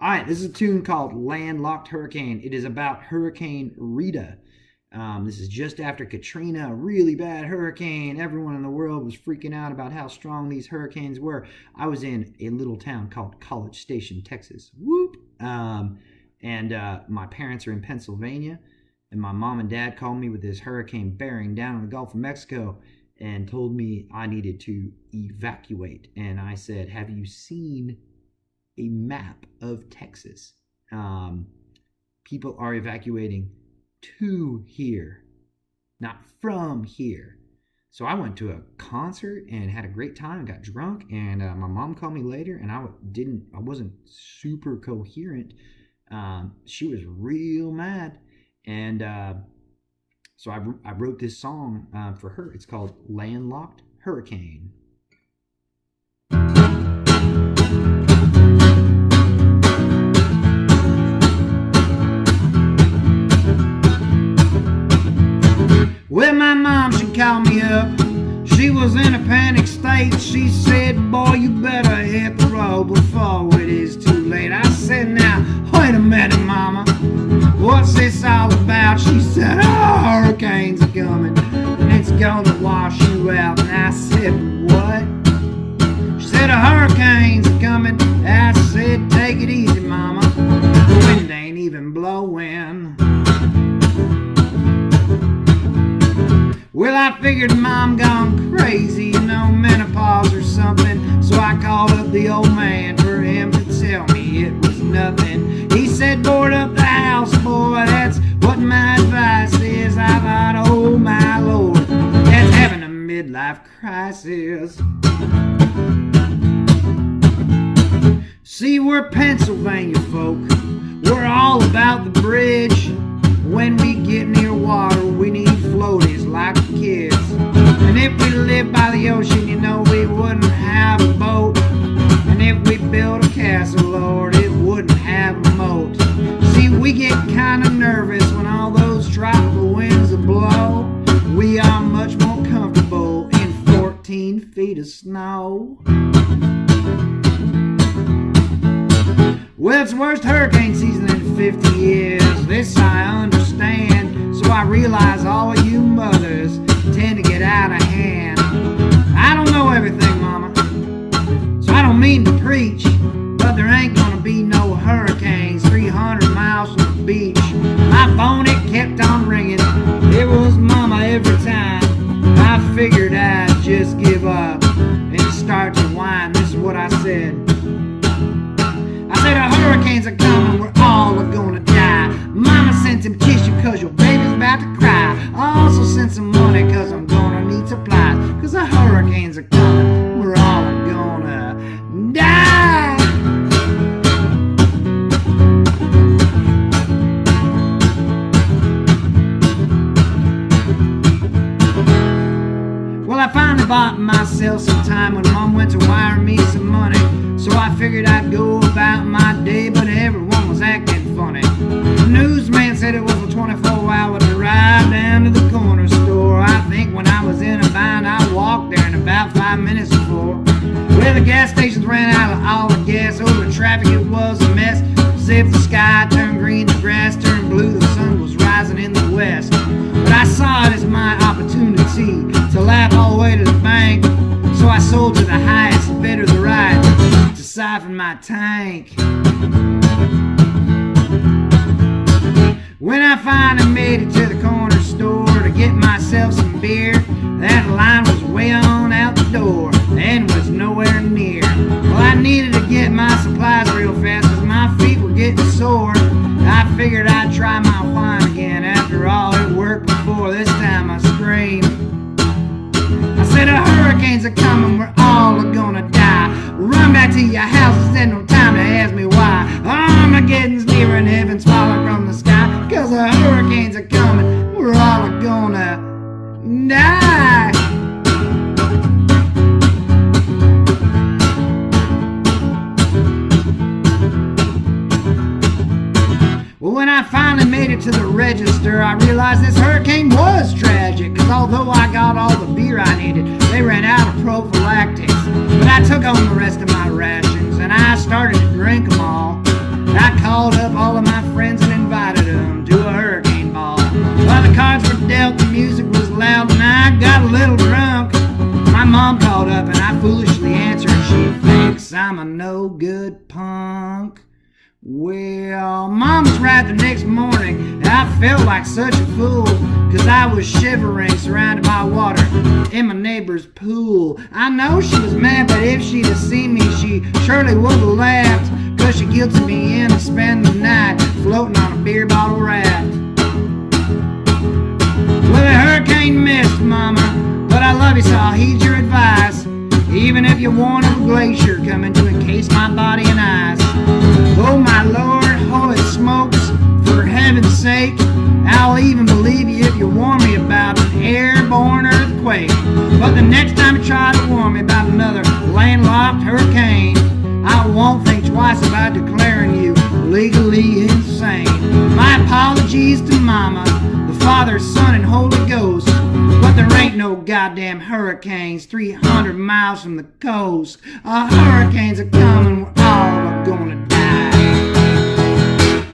All right, this is a tune called Landlocked Hurricane. It is about Hurricane Rita. This is just after Katrina, a really bad hurricane. Everyone in the world was freaking out about how strong these hurricanes were. I was in a little town called College Station, Texas. Whoop! My parents are in Pennsylvania, and my mom and dad called me with this hurricane bearing down on the Gulf of Mexico and told me I needed to evacuate. And I said, have you seen a map of Texas? People are evacuating to here, not from here. So I went to a concert and had a great time and got drunk, and my mom called me later, and I wasn't super coherent. She was real mad, and so I wrote this song for her. It's called Landlocked Hurricane. Well, my mom, she called me up. She was in a panic state. She said, boy, you better hit the road before it is too late. I said, now, wait a minute, mama. What's this all about? She said, oh, hurricanes are coming, and it's gonna wash you out. And I said, what? She said, a hurricane's coming. I said, take it easy, mama. The wind ain't even blowing. Well, I figured mom gone crazy, menopause or something. So I called up the old man for him to tell me it was nothing. He said, board up the house, boy, that's what my advice is. I thought, oh my Lord, that's having a midlife crisis. See, we're Pennsylvania folk. We're all about the bridge. When we get near water, we need floaties like the kids. And if we lived by the ocean, we wouldn't have a boat. And if we built a castle, Lord, it wouldn't have a moat. See, we get kind of nervous when all those tropical winds blow. We are much more comfortable in 14 feet of snow. Well, it's the worst hurricane season in 50 years. This I understand. So I realize all you mothers tend to get out of hand. I don't know everything, mama, so I don't mean to preach, but there ain't gonna be no hurricanes 300 miles from the beach. My phone, it kept on ringing. It was mama every time. I figured I'd just give up and start to whine. This is what I said. I said, the hurricanes are coming, we're all gonna die. Mama sent him tissue cause your baby's about to cry. I also sent some money cause I'm gonna need supplies. Cause the hurricanes are coming, we're all gonna die. Well, I finally bought myself some time when mom went to wire me some money. So I figured I'd go about my day, but everyone was acting funny. The newsman said it was a 24-hour drive down to the corner store. I think when I was in a bind, I walked there in about 5 minutes before. Well, the gas stations ran out of all the gas. Over traffic, it was a mess. As if the sky turned green, the grass turned blue, the sun was rising in the west. But I saw it as my opportunity to laugh all the way to the bank. So I sold to the highest bidder the right to siphon my tank. When I finally made it to the corner store to get myself some beer, that line was way on out the door and was nowhere near. Well, I needed to get my supplies real fast as my feet were getting sore. I figured I'd try my wine again. After all, it worked before. This time I screamed. I said, the hurricanes are coming, we're all gonna die. Run back to your houses, there's no time to ask me why. Armageddon's near and heaven's falling from the sky. Cause the hurricanes are coming, we're all gonna die. Well, when I finally made it to the register, I realized this hurricane was tragic. Cause although I got all the beer I needed, they ran out of prophylactics. But I took on the rest of my rations and I started to drink them all. I called up all of my friends and invited them to a hurricane ball. Well, the cards were dealt, the music was loud, and I got a little drunk. My mom called up and I foolishly answered. She thinks I'm a no good punk. Well, Mom was right the next morning, and I felt like such a fool, 'cause I was shivering, surrounded by water in my neighbor's pool. I know she was mad, but if she'd have seen me, she surely would have laughed, 'cause she guilted me in to spend the night floating on a beer bottle raft. Well, the hurricane missed, Mama, but I love you, so I'll heed your advice. Even if you want a glacier coming to encase my body and eyes. Oh my Lord, holy smokes, for heaven's sake, I'll even believe you if you warn me about an airborne earthquake. But the next time you try to warn me about another landlocked hurricane, I won't think twice about declaring you legally insane. My apologies to Mama, the Father, Son, and Holy Ghost, but there ain't no goddamn hurricanes 300 miles from the coast. Hurricanes are coming, we're all gonna